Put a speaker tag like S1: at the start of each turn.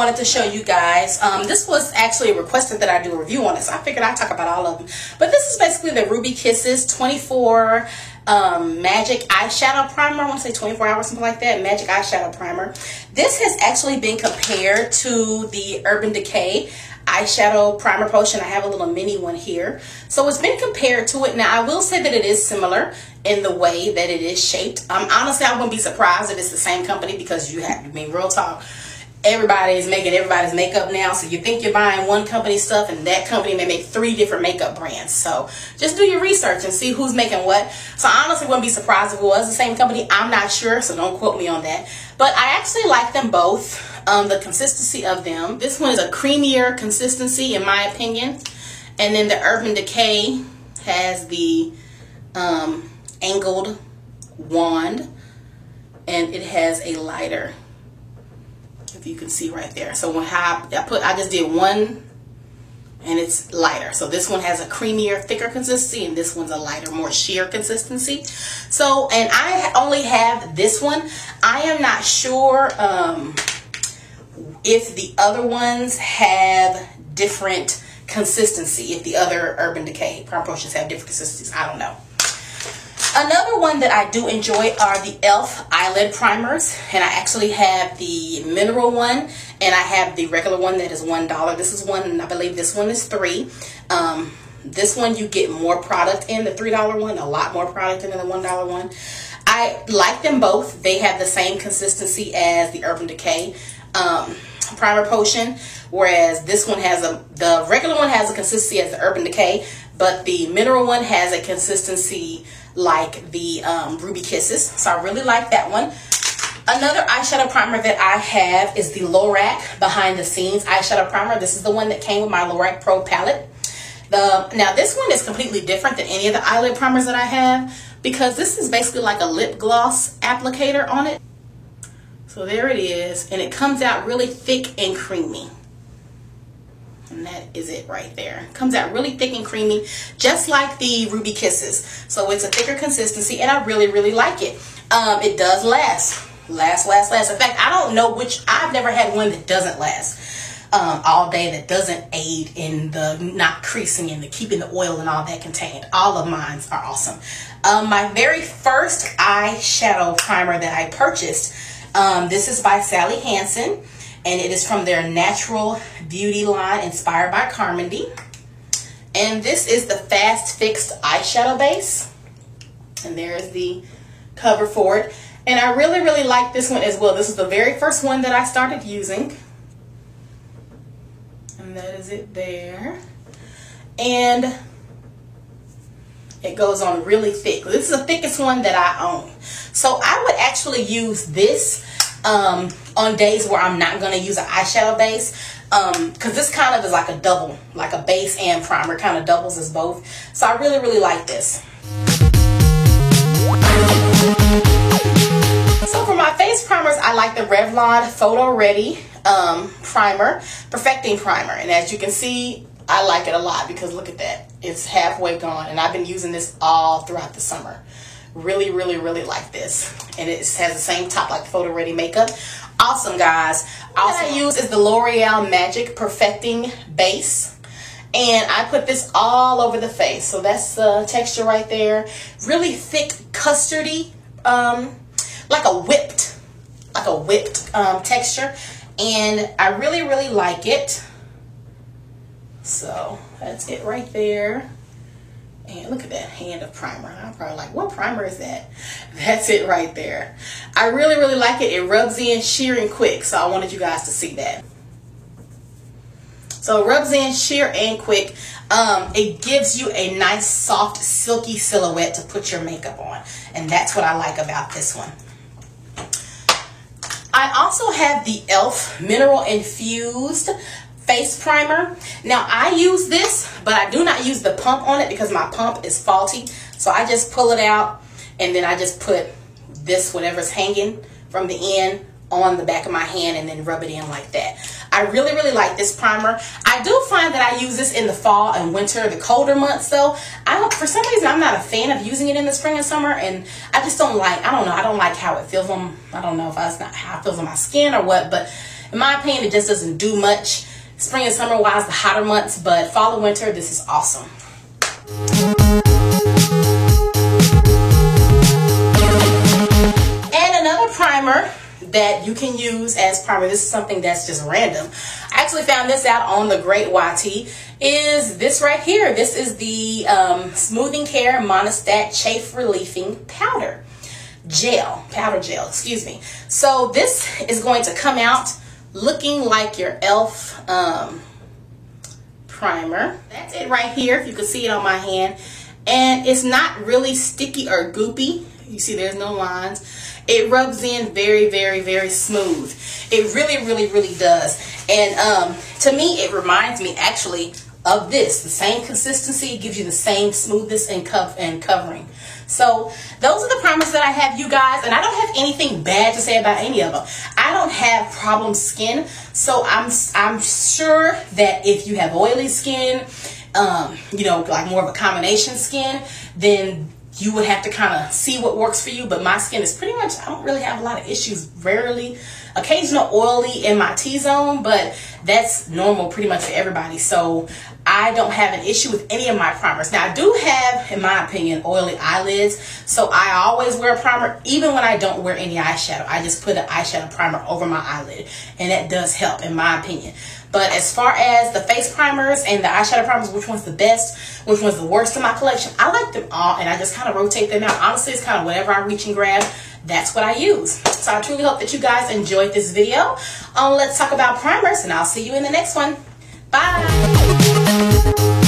S1: wanted to show you guys. This was actually requested that I do a review on it, so I figured I'd talk about all of them. But this is basically the Ruby Kisses 24 Magic Eyeshadow Primer. I want to say 24 hours, something like that. Magic Eyeshadow Primer. This has actually been compared to the Urban Decay eyeshadow primer potion. I have a little mini one here, so it's been compared to it. Now I will say that it is similar in the way that it is shaped. Honestly, I wouldn't be surprised if it's the same company, because you have, I mean, real talk, everybody is making everybody's makeup now, so you think you're buying one company stuff and that company may make 3 different makeup brands. So just do your research and see who's making what. So I honestly wouldn't be surprised if it was the same company. I'm not sure, so don't quote me on that, but I actually like them both. The consistency of them, this one is a creamier consistency in my opinion, and then the Urban Decay has the angled wand, and it has a lighter, if you can see right there. So when I just did one and it's lighter. So this one has a creamier, thicker consistency, and this one's a lighter, more sheer consistency. So, and I only have this one. I am not sure if the other ones have different consistency, if the other Urban Decay primer potions have different consistencies. I don't know. Another one that I do enjoy are the e.l.f. eyelid primers, and I actually have the mineral one and I have the regular one that is $1. This is one, and I believe this one is $3. This one you get more product in, the $3 one, a lot more product in than the $1 one. I like them both. They have the same consistency as the Urban Decay primer potion, whereas this one has the regular one has a consistency as the Urban Decay, but the mineral one has a consistency like the Ruby Kisses. So I really like that one. Another eyeshadow primer that I have is the Lorac Behind the Scenes eyeshadow primer. This is the one that came with my Lorac Pro palette. Now this one is completely different than any of the eyelid primers that I have, because this is basically like a lip gloss applicator on it. So there it is, and it comes out really thick and creamy. And that is it right there. It comes out really thick and creamy, just like the Ruby Kisses. So it's a thicker consistency, and I really, really like it. It does last. In fact, I don't know which, I've never had one that doesn't last all day, that doesn't aid in the not creasing and the keeping the oil and all that contained. All of mine are awesome. My very first eyeshadow primer that I purchased, this is by Sally Hansen, and it is from their Natural Beauty line, inspired by Carmody. And this is the Fast Fixed eyeshadow base, and there's the cover for it. And I really, really like this one as well. This is the very first one that I started using, and that is it there. And it goes on really thick. This is the thickest one that I own. So I would actually use this on days where I'm not going to use an eyeshadow base, because this kind of is like a double, like a base and primer, kind of doubles as both. So I really, really like this. So for my face primers, I like the Revlon Photo Ready primer, Perfecting Primer. And as you can see, I like it a lot, because look at that. It's halfway gone, and I've been using this all throughout the summer. Really, really, really like this. And it has the same top like Photo Ready makeup. Awesome, guys. All I use is the L'Oreal Magic Perfecting Base, and I put this all over the face. So that's the texture right there. Really thick, custardy, like a whipped texture, and I really, really like it. So that's it right there. And look at that hand of primer. I'm probably like, what primer is that? That's it right there. I really, really like it. It rubs in sheer and quick, so I wanted you guys to see that. So it rubs in sheer and quick. It gives you a nice, soft, silky silhouette to put your makeup on, and that's what I like about this one. I also have the e.l.f. Mineral Infused Face Primer. Now I use this, but I do not use the pump on it because my pump is faulty. So I just pull it out, and then I just put this, whatever's hanging from the end, on the back of my hand, and then rub it in like that. I really, really like this primer. I do find that I use this in the fall and winter, the colder months though. For some reason, I'm not a fan of using it in the spring and summer, and I just don't like, I don't know, I don't like how it feels on, I don't know if that's not how it feels on my skin or what, but in my opinion, it just doesn't do much. Spring and summer wise, the hotter months, but fall and winter, this is awesome. And another primer that you can use as primer, this is something that's just random. I actually found this out on the Great YT, is this right here. This is the Smoothing Care Monistat Chafe Relieving Powder Gel, excuse me. So this is going to come out looking like your e.l.f. primer. That's it right here, if you can see it on my hand. And it's not really sticky or goopy. You see there's no lines. It rubs in very, very, very smooth. It really, really, really does. And to me, it reminds me actually of this. The same consistency, it gives you the same smoothness and covering. So those are the primers that I have, you guys, and I don't have anything bad to say about any of them. I don't have problem skin, so I'm sure that if you have oily skin, you know, like more of a combination skin, then you would have to kind of see what works for you. But my skin is pretty much, I don't really have a lot of issues. Rarely, occasional oily in my T-zone, but that's normal pretty much for everybody. So I don't have an issue with any of my primers. Now I do have, in my opinion, oily eyelids, so I always wear a primer even when I don't wear any eyeshadow. I just put an eyeshadow primer over my eyelid, and that does help in my opinion. But as far as the face primers and the eyeshadow primers, which one's the best, which one's the worst in my collection, I like them all, and I just kind of rotate them out. Honestly, it's kind of whatever I reach and grab, that's what I use. So I truly hope that you guys enjoyed this video on Let's Talk About Primers, and I'll see you in the next one. Bye!